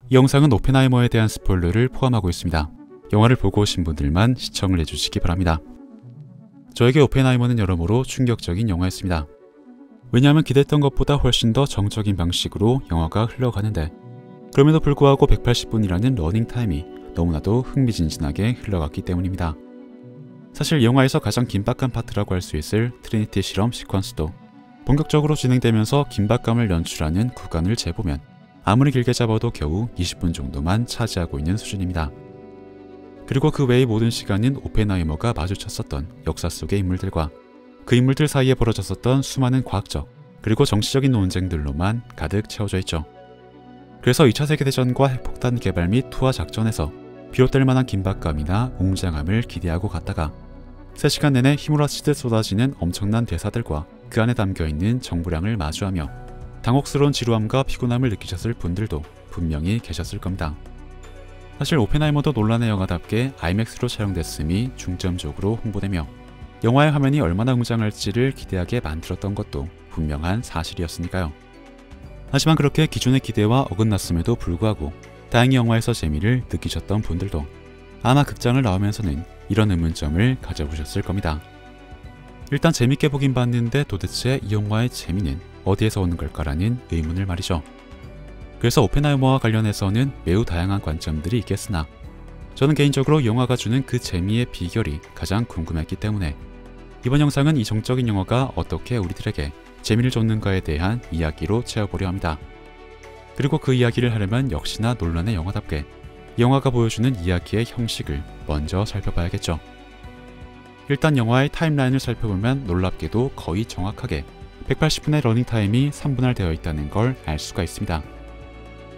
이 영상은 오펜하이머에 대한 스포일러를 포함하고 있습니다. 영화를 보고 오신 분들만 시청을 해주시기 바랍니다. 저에게 오펜하이머는 여러모로 충격적인 영화였습니다. 왜냐하면 기대했던 것보다 훨씬 더 정적인 방식으로 영화가 흘러가는데, 그럼에도 불구하고 180분이라는 러닝타임이 너무나도 흥미진진하게 흘러갔기 때문입니다. 사실 영화에서 가장 긴박한 파트라고 할 수 있을 트리니티 실험 시퀀스도 본격적으로 진행되면서 긴박감을 연출하는 구간을 재보면 아무리 길게 잡아도 겨우 20분 정도만 차지하고 있는 수준입니다. 그리고 그 외의 모든 시간은 오펜하이머가 마주쳤었던 역사 속의 인물들과 그 인물들 사이에 벌어졌었던 수많은 과학적 그리고 정치적인 논쟁들로만 가득 채워져 있죠. 그래서 2차 세계대전과 핵폭탄 개발 및 투하 작전에서 비롯될 만한 긴박감이나 웅장함을 기대하고 갔다가 3시간 내내 휘몰아치듯 쏟아지는 엄청난 대사들과 그 안에 담겨있는 정보량을 마주하며 당혹스러운 지루함과 피곤함을 느끼셨을 분들도 분명히 계셨을 겁니다. 사실 오펜하이머도 논란의 영화답게 아이맥스로 촬영됐음이 중점적으로 홍보되며 영화의 화면이 얼마나 웅장할지를 기대하게 만들었던 것도 분명한 사실이었으니까요. 하지만 그렇게 기존의 기대와 어긋났음에도 불구하고 다행히 영화에서 재미를 느끼셨던 분들도 아마 극장을 나오면서는 이런 의문점을 가져보셨을 겁니다. 일단 재밌게 보긴 봤는데 도대체 이 영화의 재미는 어디에서 오는 걸까라는 의문을 말이죠. 그래서 오펜하이머와 관련해서는 매우 다양한 관점들이 있겠으나 저는 개인적으로 영화가 주는 그 재미의 비결이 가장 궁금했기 때문에 이번 영상은 이 정적인 영화가 어떻게 우리들에게 재미를 줬는가에 대한 이야기로 채워보려 합니다. 그리고 그 이야기를 하려면 역시나 논란의 영화답게 이 영화가 보여주는 이야기의 형식을 먼저 살펴봐야겠죠. 일단 영화의 타임라인을 살펴보면 놀랍게도 거의 정확하게 180분의 러닝타임이 3분할 되어 있다는 걸 알 수가 있습니다.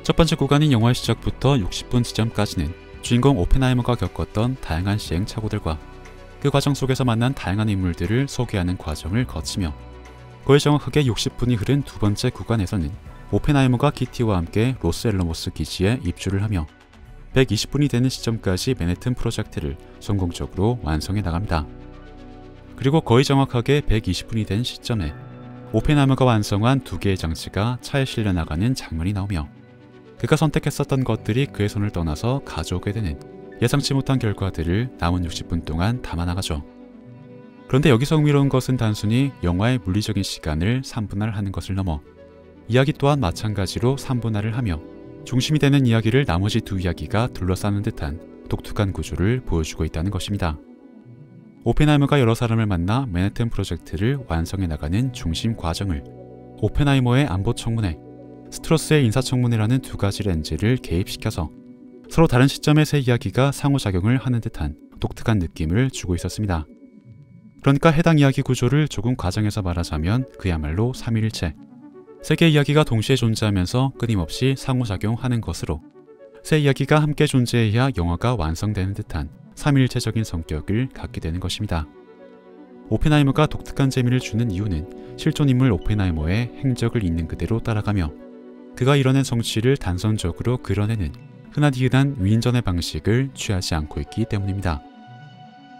첫 번째 구간인 영화의 시작부터 60분 지점까지는 주인공 오펜하이머가 겪었던 다양한 시행착오들과 그 과정 속에서 만난 다양한 인물들을 소개하는 과정을 거치며 거의 정확하게 60분이 흐른 두 번째 구간에서는 오펜하이머가 키티와 함께 로스앨러모스 기지에 입주를 하며 120분이 되는 시점까지 맨해튼 프로젝트를 성공적으로 완성해 나갑니다. 그리고 거의 정확하게 120분이 된 시점에 오펜하이머가 완성한 두 개의 장치가 차에 실려 나가는 장면이 나오며 그가 선택했었던 것들이 그의 손을 떠나서 가져오게 되는 예상치 못한 결과들을 남은 60분 동안 담아나가죠. 그런데 여기서 흥미로운 것은 단순히 영화의 물리적인 시간을 3분할 하는 것을 넘어 이야기 또한 마찬가지로 3분할을 하며 중심이 되는 이야기를 나머지 두 이야기가 둘러싸는 듯한 독특한 구조를 보여주고 있다는 것입니다. 오펜하이머가 여러 사람을 만나 맨해튼 프로젝트를 완성해 나가는 중심 과정을 오펜하이머의 안보 청문회, 스트러스의 인사청문회라는 두 가지 렌즈를 개입시켜서 서로 다른 시점의 세 이야기가 상호작용을 하는 듯한 독특한 느낌을 주고 있었습니다. 그러니까 해당 이야기 구조를 조금 과장해서 말하자면 그야말로 삼위일체, 세 개의 이야기가 동시에 존재하면서 끊임없이 상호작용하는 것으로 세 이야기가 함께 존재해야 영화가 완성되는 듯한 삼위일체적인 성격을 갖게 되는 것입니다. 오펜하이머가 독특한 재미를 주는 이유는 실존 인물 오펜하이머의 행적을 있는 그대로 따라가며 그가 이뤄낸 성취를 단선적으로 그려내는 흔하디흔한 위인전의 방식을 취하지 않고 있기 때문입니다.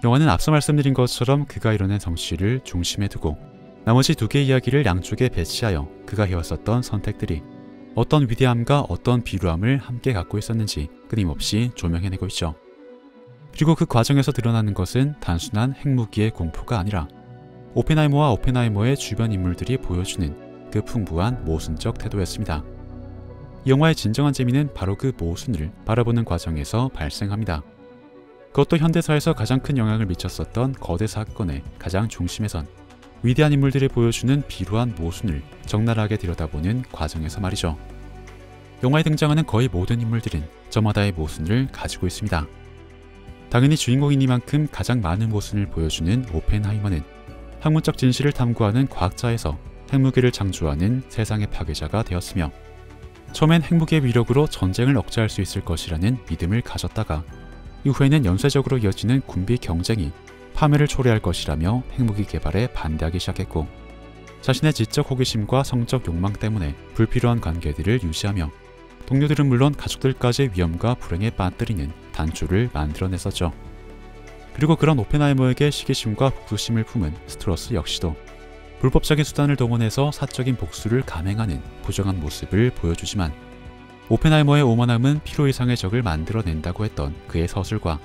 영화는 앞서 말씀드린 것처럼 그가 이뤄낸 성취를 중심에 두고 나머지 두 개의 이야기를 양쪽에 배치하여 그가 해왔었던 선택들이 어떤 위대함과 어떤 비루함을 함께 갖고 있었는지 끊임없이 조명해내고 있죠. 그리고 그 과정에서 드러나는 것은 단순한 핵무기의 공포가 아니라 오펜하이머와 오펜하이머의 주변 인물들이 보여주는 그 풍부한 모순적 태도였습니다. 이 영화의 진정한 재미는 바로 그 모순을 바라보는 과정에서 발생합니다. 그것도 현대사에서 가장 큰 영향을 미쳤었던 거대 사건의 가장 중심에선 위대한 인물들이 보여주는 비루한 모순을 적나라하게 들여다보는 과정에서 말이죠. 영화에 등장하는 거의 모든 인물들은 저마다의 모순을 가지고 있습니다. 당연히 주인공이니만큼 가장 많은 모순을 보여주는 오펜하이머는 학문적 진실을 탐구하는 과학자에서 핵무기를 창조하는 세상의 파괴자가 되었으며 처음엔 핵무기의 위력으로 전쟁을 억제할 수 있을 것이라는 믿음을 가졌다가 이후에는 연쇄적으로 이어지는 군비 경쟁이 파멸을 초래할 것이라며 핵무기 개발에 반대하기 시작했고 자신의 지적 호기심과 성적 욕망 때문에 불필요한 관계들을 유지하며 동료들은 물론 가족들까지의 위험과 불행에 빠뜨리는 단초를 만들어냈었죠. 그리고 그런 오펜하이머에게 시기심과 복수심을 품은 스트러스 역시도 불법적인 수단을 동원해서 사적인 복수를 감행하는 부정한 모습을 보여주지만 오펜하이머의 오만함은 필요 이상의 적을 만들어낸다고 했던 그의 서술과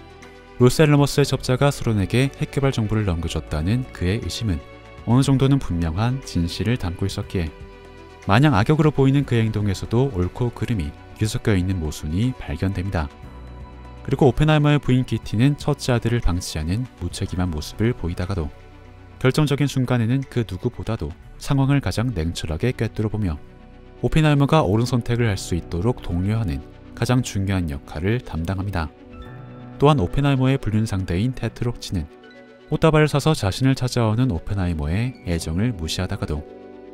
로스 알러머스의 접자가 스론에게 핵개발 정보를 넘겨줬다는 그의 의심은 어느 정도는 분명한 진실을 담고 있었기에 마냥 악역으로 보이는 그의 행동에서도 옳고 그름이 뒤섞여 있는 모순이 발견됩니다. 그리고 오펜하이머의 부인 키티는 첫째 아들을 방치하는 무책임한 모습을 보이다가도 결정적인 순간에는 그 누구보다도 상황을 가장 냉철하게 꿰뚫어보며 오펜하이머가 옳은 선택을 할 수 있도록 독려하는 가장 중요한 역할을 담당합니다. 또한 오펜하이머의 불륜 상대인 테트록치는 꽃다발을 사서 자신을 찾아오는 오펜하이머의 애정을 무시하다가도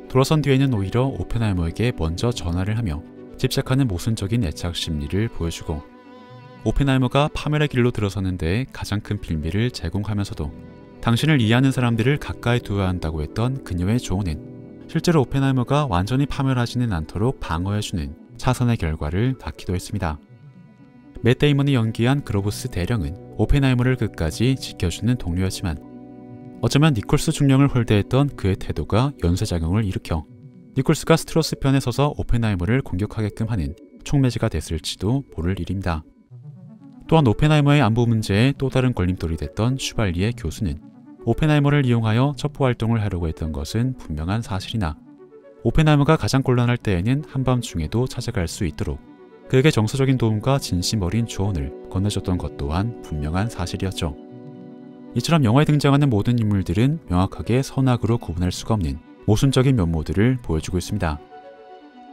돌아선 뒤에는 오히려 오펜하이머에게 먼저 전화를 하며 집착하는 모순적인 애착 심리를 보여주고 오펜하이머가 파멸의 길로 들어서는 데에 가장 큰 빌미를 제공하면서도 당신을 이해하는 사람들을 가까이 두어야 한다고 했던 그녀의 조언은 실제로 오펜하이머가 완전히 파멸하지는 않도록 방어해주는 차선의 결과를 낳기도 했습니다. 맷 데이먼이 연기한 그로브스 대령은 오펜하이머를 끝까지 지켜주는 동료였지만 어쩌면 니콜스 중령을 홀대했던 그의 태도가 연쇄작용을 일으켜 니콜스가 스트로스 편에 서서 오펜하이머를 공격하게끔 하는 촉매지가 됐을지도 모를 일입니다. 또한 오펜하이머의 안보 문제에 또 다른 걸림돌이 됐던 슈발리의 교수는 오펜하이머를 이용하여 첩보 활동을 하려고 했던 것은 분명한 사실이나 오펜하이머가 가장 곤란할 때에는 한밤중에도 찾아갈 수 있도록 그에게 정서적인 도움과 진심 어린 조언을 건네줬던 것 또한 분명한 사실이었죠. 이처럼 영화에 등장하는 모든 인물들은 명확하게 선악으로 구분할 수가 없는 모순적인 면모들을 보여주고 있습니다.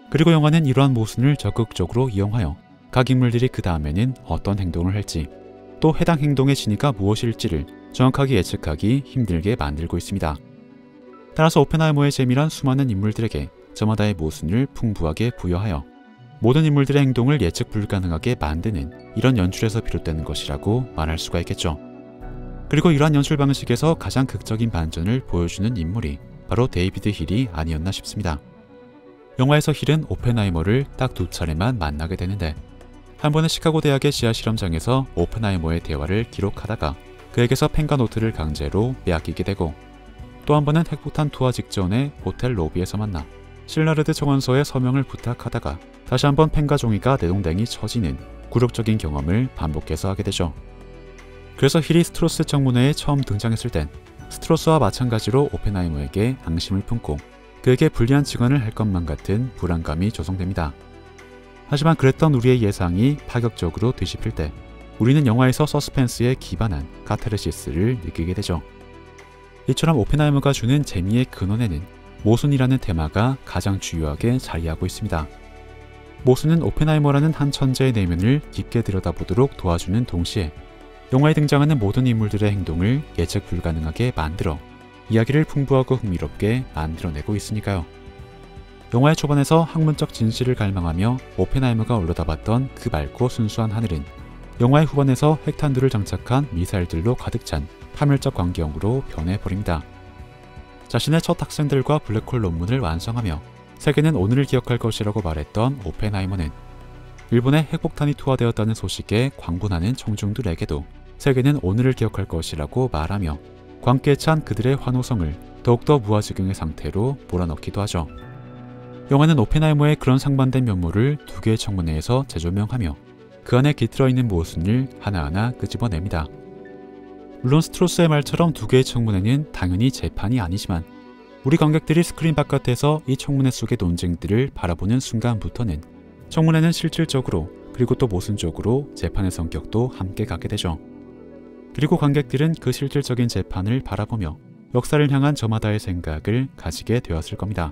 그리고 영화는 이러한 모순을 적극적으로 이용하여 각 인물들이 그 다음에는 어떤 행동을 할지 또 해당 행동의 진위가 무엇일지를 정확하게 예측하기 힘들게 만들고 있습니다. 따라서 오펜하이머의 재미란 수많은 인물들에게 저마다의 모순을 풍부하게 부여하여 모든 인물들의 행동을 예측 불가능하게 만드는 이런 연출에서 비롯되는 것이라고 말할 수가 있겠죠. 그리고 이러한 연출 방식에서 가장 극적인 반전을 보여주는 인물이 바로 데이비드 힐이 아니었나 싶습니다. 영화에서 힐은 오펜하이머를 딱 2차례만 만나게 되는데 한 번은 시카고 대학의 지하 실험장에서 오펜하이머의 대화를 기록하다가 그에게서 펜과 노트를 강제로 빼앗기게 되고 또 한 번은 핵폭탄 투하 직전에 호텔 로비에서 만나 실라르드 청원서에 서명을 부탁하다가 다시 한번 펜과 종이가 내동댕이 쳐지는 굴욕적인 경험을 반복해서 하게 되죠. 그래서 힐이 스트로스 청문회에 처음 등장했을 땐 스트로스와 마찬가지로 오펜하이머에게 앙심을 품고 그에게 불리한 증언을 할 것만 같은 불안감이 조성됩니다. 하지만 그랬던 우리의 예상이 파격적으로 뒤집힐 때 우리는 영화에서 서스펜스에 기반한 카타르시스를 느끼게 되죠. 이처럼 오펜하이머가 주는 재미의 근원에는 모순이라는 테마가 가장 주요하게 자리하고 있습니다. 모순은 오펜하이머라는 한 천재의 내면을 깊게 들여다보도록 도와주는 동시에 영화에 등장하는 모든 인물들의 행동을 예측 불가능하게 만들어 이야기를 풍부하고 흥미롭게 만들어내고 있으니까요. 영화의 초반에서 학문적 진실을 갈망하며 오펜하이머가 올려다봤던 그 맑고 순수한 하늘은 영화의 후반에서 핵탄두를 장착한 미사일들로 가득 찬 파멸적 광경으로 변해버립니다. 자신의 첫 학생들과 블랙홀 논문을 완성하며 세계는 오늘을 기억할 것이라고 말했던 오펜하이머는 일본에 핵폭탄이 투하되었다는 소식에 광분하는 청중들에게도 세계는 오늘을 기억할 것이라고 말하며 광기에 찬 그들의 환호성을 더욱더 무아지경의 상태로 몰아넣기도 하죠. 영화는 오펜하이머의 그런 상반된 면모를 두 개의 청문회에서 재조명하며 그 안에 깃들어 있는 모순을 하나하나 끄집어냅니다. 물론 스트로스의 말처럼 두 개의 청문회는 당연히 재판이 아니지만 우리 관객들이 스크린 바깥에서 이 청문회 속의 논쟁들을 바라보는 순간부터는 청문회는 실질적으로 그리고 또 모순적으로 재판의 성격도 함께 갖게 되죠. 그리고 관객들은 그 실질적인 재판을 바라보며 역사를 향한 저마다의 생각을 가지게 되었을 겁니다.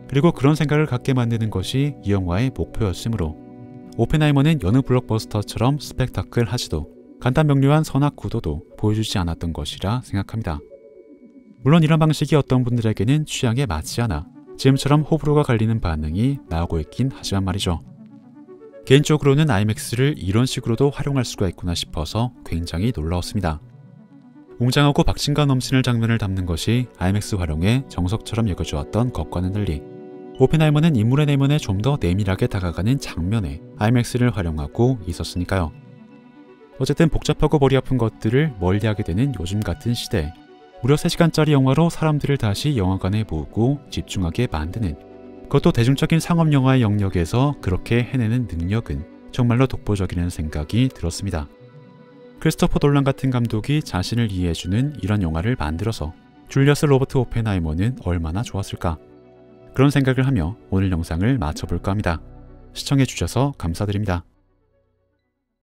그리고 그런 생각을 갖게 만드는 것이 이 영화의 목표였으므로 오펜하이머는 여느 블록버스터처럼 스펙타클하지도 간단 명료한 선악 구도도 보여주지 않았던 것이라 생각합니다. 물론 이런 방식이 어떤 분들에게는 취향에 맞지 않아 지금처럼 호불호가 갈리는 반응이 나오고 있긴 하지만 말이죠. 개인적으로는 아이맥스를 이런 식으로도 활용할 수가 있구나 싶어서 굉장히 놀라웠습니다. 웅장하고 박진감 넘치는 장면을 담는 것이 아이맥스 활용의 정석처럼 여겨주었던 것과는 달리 오펜하이머는 인물의 내면에 좀 더 내밀하게 다가가는 장면에 아이맥스를 활용하고 있었으니까요. 어쨌든 복잡하고 머리 아픈 것들을 멀리하게 되는 요즘 같은 시대에 무려 3시간짜리 영화로 사람들을 다시 영화관에 모으고 집중하게 만드는 그것도 대중적인 상업영화의 영역에서 그렇게 해내는 능력은 정말로 독보적이라는 생각이 들었습니다. 크리스토퍼 놀란 같은 감독이 자신을 이해해주는 이런 영화를 만들어서 줄리어스 로버트 오펜하이머는 얼마나 좋았을까? 그런 생각을 하며 오늘 영상을 마쳐볼까 합니다. 시청해주셔서 감사드립니다.